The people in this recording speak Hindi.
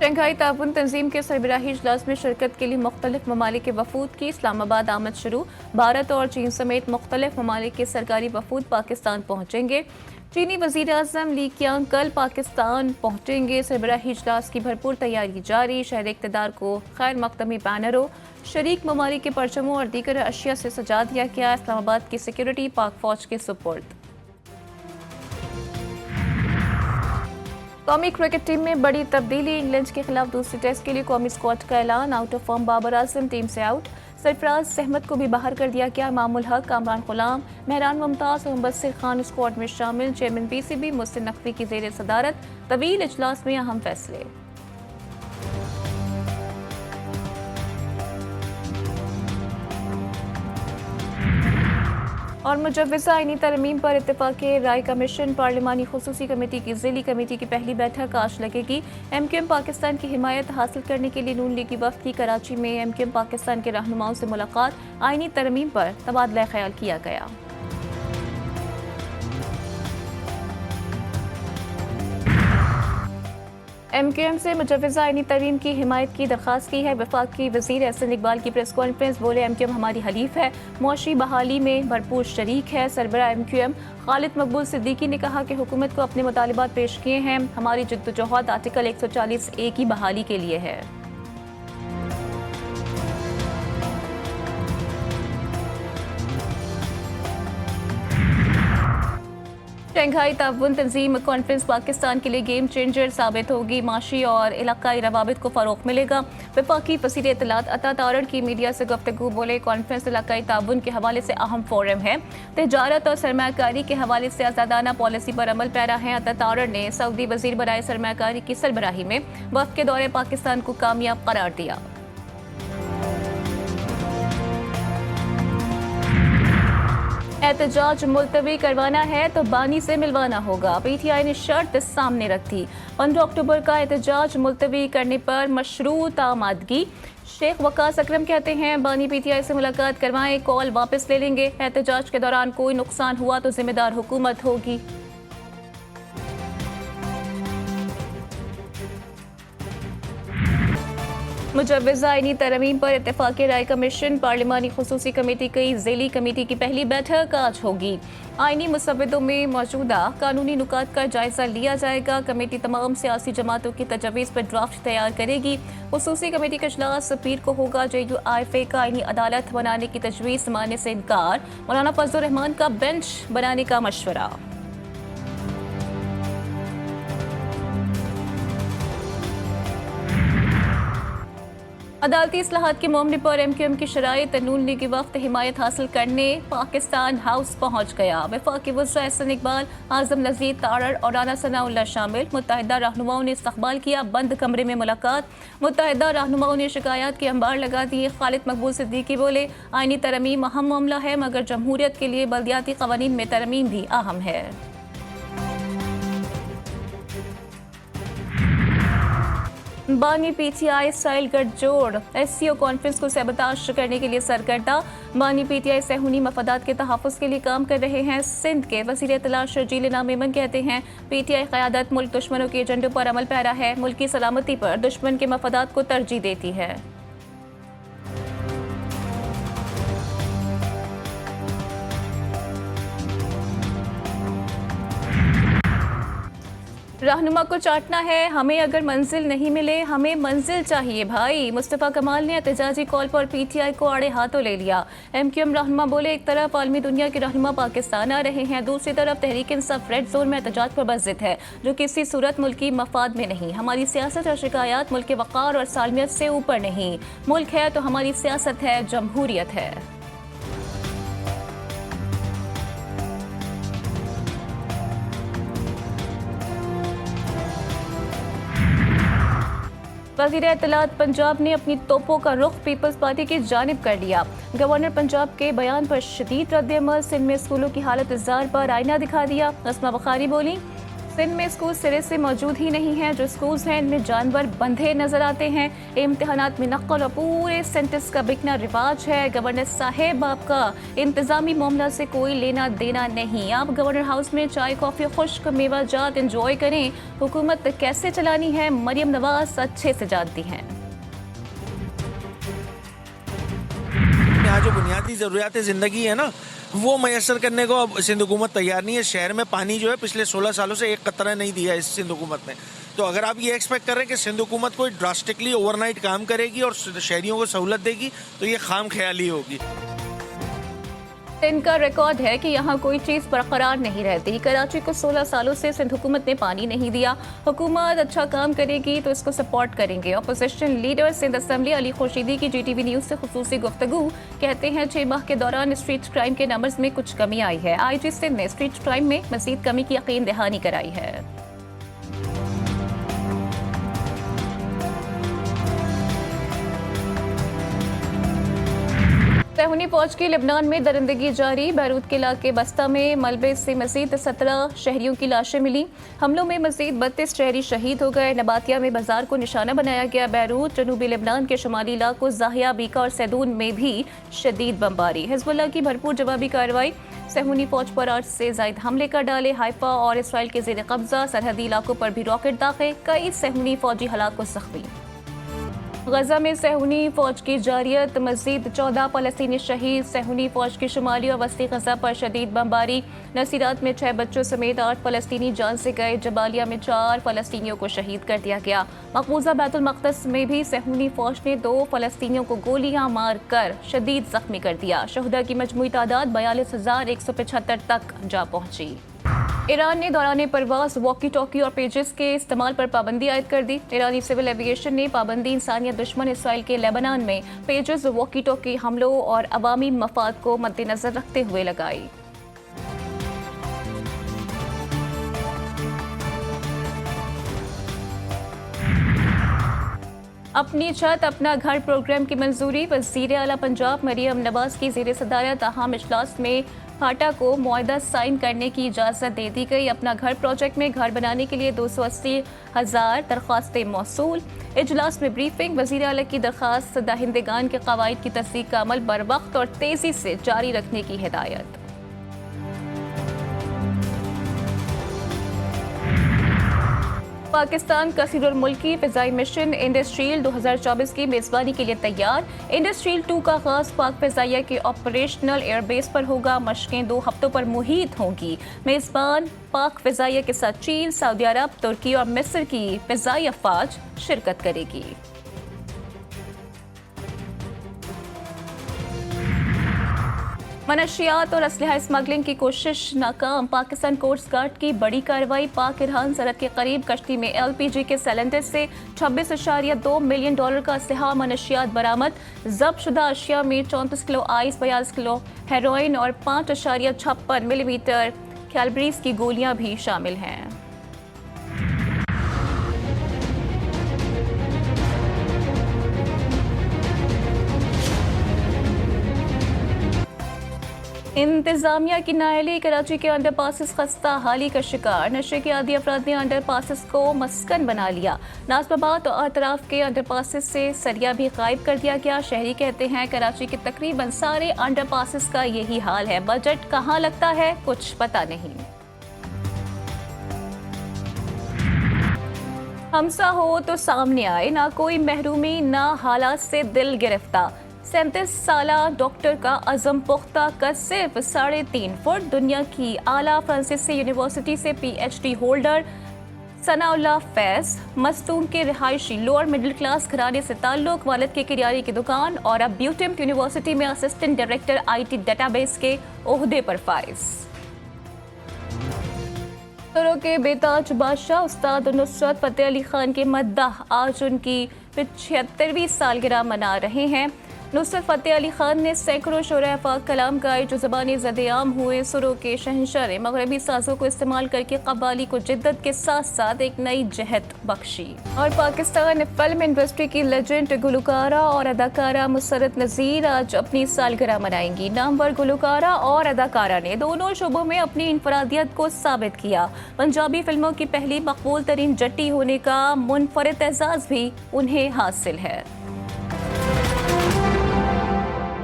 शंघाई ताउन तंजीम के सरबराही इजलास में शिरकत के लिए मुख्तलिफ ममालिक के वफूद की इस्लामाबाद आमद शुरू। भारत और चीन समेत मुख्तलिफ ममालिक के सरकारी वफूद पाकिस्तान पहुँचेंगे। चीनी वज़ीर आज़म ली कियांग कल पाकिस्तान पहुँचेंगे। सरबराही इजलास की भरपूर तैयारी जारी। शहर इक़्तिदार को खैर मकदमी बैनरों, शरीक ममालिक के परचमों और दीगर अशिया से सजा दिया गया। इस्लामाबाद की सिक्योरिटी पाक फौज के सुपुर्द। कौमी क्रिकेट टीम में बड़ी तब्दीली। इंग्लैंड के खिलाफ दूसरे टेस्ट के लिए कौमी स्क्वाड का ऐलान। Out of form Babar Azam team से आउट। सरफराज अहमद को भी बाहर कर दिया गया। मामूल हक, कामरान गुलाम, मेहरान मुमताज और मुबस्सिर खान स्क्वाड में शामिल। चेयरमैन पीसीबी मुहसिन नकवी की ज़ेर सदारत तवील इजलास में अहम फैसले। और मुजव्वज़ा आईनी तरमीम पर इत्तेफ़ाक़ राय कमीशन। पार्लिमानी खुसूसी कमेटी की ज़िली कमेटी की पहली बैठक आज लगेगी। MQM पाकिस्तान की हिमायत हासिल करने के लिए नून लीगी वफ़द की कराची में MQM पाकिस्तान के रहनुमाओं से मुलाकात। आईनी तरमीम पर तबादला ख्याल किया गया। MQM से मुजव्वज़ा आईनी तरमीम की हिमायत की दरख्वास्त की है। वफाक की वज़ीर एहसन इकबाल की प्रेस कॉन्फ्रेंस। बोले MQM हमारी हलीफ है, मुआशी बहाली में भरपूर शरीक है। सरबरा MQM खालिद मकबूल सिद्दीकी ने कहा कि हुकूमत को अपने मुतालिबात पेश किए हैं। हमारी जद्दोजहद आर्टिकल 140A की बहाली के लिए है। शंघाई ताउन तंजीम कॉन्फ्रेंस पाकिस्तान के लिए गेम चेंजर साबित होगी। माशी और इलाकाई रवाबित को फ़रोग़ मिलेगा। वफाकी वज़ीर इत्तलात अता तारड़ की मीडिया से गुफ्तगू। बोले कॉन्फ्रेंस इलाकाई ताउन के हवाले से अहम फोरम है। तजारत और सरमायाकारी के हवाले से आज़ादाना पॉलिसी पर अमल पैरा है। अता तारड़ ने सऊदी वज़ीर बराए सरमायाकारी की सरबराही में वफ़द के दौरे पाकिस्तान को कामयाब करार दिया। एहतजाज मुलतवी करवाना है तो बानी से मिलवाना होगा। PTI ने शर्त सामने रख दी। 15 अक्टूबर का एहतजाज मुलतवी करने पर मशरूत आमादगी। शेख वकास अकरम कहते हैं बानी PTI से मुलाकात करवाएं, कॉल वापस ले लेंगे। एहतजाज के दौरान कोई नुकसान हुआ तो जिम्मेदार हुकूमत होगी। मुजव्वज़ा आईनी तरमीम पर इत्तेफ़ाक़ राय कमीशन। पार्लिमानी खुसूसी कमेटी की ज़िली कमेटी की पहली बैठक आज होगी। आईनी मुसव्वदों में मौजूदा कानूनी नुकात का जायज़ा लिया जाएगा। कमेटी तमाम सियासी जमातों की तजवीज़ पर ड्राफ्ट तैयार करेगी। खुसूसी कमेटी का इजलास पीर को होगा। JUIFA का आईनी अदालत बनाने की तजवीज़ मानने से इनकार। मौलाना फजलुर रहमान का बेंच बनाने का मशवरा। अदालती इस्लाहात के मामले पर MQM की शराइत। नून लीगी वफ़द हिमायत हासिल करने पाकिस्तान हाउस पहुँच गया। वफाकी वज़ीर एहसन इकबाल, आज़म नज़ीर तारड़ और राना सनाउल्लाह शामिल। मुत्तहिदा रहनुमाओं ने इस्तक़बाल किया। बंद कमरे में मुलाकात। मुत्तहिदा रहनुमाओं ने शिकायत के अंबार लगा दिए। खालिद मकबूल सिद्दीकी बोले आईनी तरमीम अहम मामला है, मगर जमहूरियत के लिए बल्दियाती क़वानीन में तरमीम भी अहम है। बानी PTI स्टाइल गठजोड़। SCO कॉन्फ्रेंस को सबताश करने के लिए सरगर्दा। बानी PTI सहूनी मफादात के तहफ़्फ़ुज़ के लिए काम कर रहे हैं। सिंध के वज़ीर इत्तलात शर्जील इनाम मेमन कहते हैं PTI क़यादत मुल्क दुश्मनों के एजेंडों पर अमल पैरा है। मुल्क की सलामती पर दुश्मन के मफादात को तरजीह देती है। रहनुमा को चाटना है, हमें अगर मंजिल नहीं मिले हमें मंजिल चाहिए भाई। मुस्तफ़ा कमाल ने एहतजाजी कॉल पर PTI को आड़े हाथों ले लिया। MQM रहनुमा बोले एक तरफ आलमी दुनिया के रहनुमा पाकिस्तान आ रहे हैं, दूसरी तरफ तहरीक इंसाफ रेड जोन में एहतजाज पर बज़िद है, जो किसी सूरत मुल्की मफाद में नहीं। हमारी सियासत और शिकायत मुल्क के वक़ार और सालमियत से ऊपर नहीं। मुल्क है तो हमारी सियासत है, जमहूरियत है। वज़ीर इत्तलात पंजाब ने अपनी तोपों का रुख पीपल्स पार्टी की जानिब कर लिया। गवर्नर पंजाब के बयान पर शदीद रद्द-ए-अमल। सिंध में स्कूलों की हालत इज़्ज़ार पर आईना दिखा दिया। अस्मा बुखारी बोली सिंध में स्कूल सिरे से मौजूद ही नहीं है। जो स्कूल्स हैं इनमें जानवर बंधे नजर आते हैं। इम्तिहानात में नकल और पूरे सेंटेंस का बिकना रिवाज है। गवर्नर साहेब आपका इंतजामी मामला से कोई लेना देना नहीं। आप गवर्नर हाउस में चाय कॉफी खुश्क मेवा जात इंजॉय करें। हुकूमत कैसे चलानी है मरियम नवाज अच्छे से जानती हैं। यहाँ जो बुनियादी ज़रूरियात ज़िंदगी है ना, वो मैसर करने को अब सिंध हुकूमत तैयार नहीं है। शहर में पानी जो है पिछले 16 सालों से एक कतरा नहीं दिया इस सिंध हुकूमत ने। तो अगर आप ये एक्सपेक्ट कर रहे हैं कि सिंध हुकूमत कोई ड्रास्टिकली ओवरनाइट काम करेगी और शहरियों को सहूलत देगी, तो ये खाम ख्याली होगी। इनका रिकॉर्ड है कि यहाँ कोई चीज़ बरकरार नहीं रहती। कराची को 16 सालों से सिंध हुकूमत ने पानी नहीं दिया। हुकूमत अच्छा काम करेगी तो इसको सपोर्ट करेंगे। Opposition leader Sindh assembly Ali Khurshidi की GTV न्यूज़ से खुसूसी गुफ्तगू। कहते हैं 6 माह के दौरान स्ट्रीट क्राइम के नंबर्स में कुछ कमी आई है। IG सिंध ने स्ट्रीट क्राइम में मजीद कमी की यकीन दहानी कराई है। सेहूनी फौज की लेबनान में दरिंदगी जारी। बैरूत के इलाके बस्ता में मलबे से मजीद 17 शहरियों की लाशें मिली। हमलों में मजीद 32 शहरी शहीद हो गए। नबातिया में बाजार को निशाना बनाया गया। बैरूत जनूबी लेबनान के शुमाली इलाकों जाहिया, बीका और सैदून में भी शदीद बमबारी। हिजबुल्लाह की भरपूर जवाबी कार्रवाई। सेहूनी फौज पर 8 से जायद हमले कर डाले। हाइफा और इसराइल के जेर कब्जा सरहदी इलाकों पर भी रॉकेट दाखिल। कई सेहूनी फौजी हलाक व जख्मी। गजा में सेहूनी फौज की जारियत, मजीद 14 फलस्तीनी शहीद। सेहूनी फौज की शुमाली और वस्ती गजा पर शदीद बमबारी। नसीरात में 6 बच्चों समेत 8 फलस्तीनी जान से गए। जबालिया में 4 फलस्तीनियों को शहीद कर दिया गया। मकबूजा बैतुल मक़दस में भी सेहूनी फौज ने 2 फलस्तीनियों को गोलियां मार कर शदीद जख्मी कर दिया। शहदा की मजमूई तादाद 42,175 तक जा पहुंची। ईरान ने दौरान परवास वॉकी टॉकी और पेजेस के इस्तेमाल पर पाबंदी आयद कर दी। ईरानी सिविल एविएशन ने पाबंदी इंसानियत दुश्मन इसराइल के लेबनान में पेजेस, वॉकी टॉकी हमलों और अवामी मफाद को मद्देनजर रखते हुए लगाई। अपनी छत अपना घर प्रोग्राम की मंजूरी। वज़ीर आला पंजाब मरियम नवाज की ज़ेर सदारत अहम इजलास में फाटा को मुआहदा साइन करने की इजाज़त दे दी गई। अपना घर प्रोजेक्ट में घर बनाने के लिए 280,000 दरख्वास्तें मौसूल। इजलास में ब्रीफिंग। वज़ीर आला की दरख्वास्त दहिंदगान के कवायद की तस्दीक का अमल बर वक्त और तेज़ी से जारी रखने की हिदायत। पाकिस्तान कसीरुल मुल्की फ़िज़ाई मिशन इंडस्ट्रियल 2024 की मेज़बानी के लिए तैयार। इंडस्ट्रियल 2 का आगाज़ पाक फ़िज़ाइया के ऑपरेशनल एयरबेस पर होगा। मशक़ें 2 हफ्तों पर मुहित होंगी। मेज़बान पाक फ़िज़ाइया के साथ चीन, सऊदी अरब, तुर्की और मिस्र की फ़िज़ाई अफ़वाज शिरकत करेगी। मनशियात और असलहा स्मगलिंग की कोशिश नाकाम। पाकिस्तान कोस्ट गार्ड की बड़ी कार्रवाई। पाक ईरान सरहद के करीब कश्ती में LPG के सिलेंडर से 26.2 मिलियन डॉलर का असलहा मनशियात बरामद। जब्त शुदा अशिया में 34 किलो आइस, 42 किलो हेरोइन और 5.56 मिलीमीटर कैलब्रीज की गोलियां भी शामिल हैं। इंतजामिया की नाअहली। कराची के अंडर पासिस खस्ता हाली का शिकार। नशे के आदी अफराद ने अंडर पासिस को मस्कन बना लिया। नाज़िमाबाद और अतराफ के अंडर पासिस से सरिया भी गायब कर दिया गया। शहरी कहते हैं कराची के तकरीबन सारे अंडर पासिस का यही हाल है। बजट कहाँ लगता है कुछ पता नहीं। हमसा हो तो सामने आए, ना कोई महरूमी ना हालात से दिल गिरफ्तार। 37 साला डॉक्टर का अज़म पुख्ता का सिर्फ 3.5 फुट। दुनिया की आला फ्रांसीसी यूनिवर्सिटी से PhD होल्डर सनाउल्लाह फैज। मस्तूम के रिहायशी लोअर मिडिल क्लास घराने से ताल्लुक। वालिद के किराने की दुकान और अब ब्यूटिम यूनिवर्सिटी में असिस्टेंट डायरेक्टर IT डेटाबेस के ओहदे पर फाइज। तुर्क के बेताज बादशाह उस्ताद नुसरत फतेह अली खान के मद्दाह आज उनकी 75वीं सालगिरह मना रहे हैं। नुसरत फतेह अली खान ने सैकड़ों शोरा पाक कलाम गाए जो ज़बानी ज़द-ए-आम हुए। सुरों के शहंशाह ने मगरबी साजों को इस्तेमाल करके कव्वाली को जिद्दत के साथ साथ एक नई जहत बख्शी। और पाकिस्तान फिल्म इंडस्ट्री की लेजेंड गुलकारा और अदाकारा मुसर्रत नज़ीर आज अपनी सालगिरह मनाएंगी। नामवर गुलकारा और अदाकारा ने दोनों शोबों में अपनी इनफरादियत को साबित किया। पंजाबी फिल्मों की पहली मकबूल तरीन जट्टी होने का मुनफरिद एजाज़ भी उन्हें हासिल है।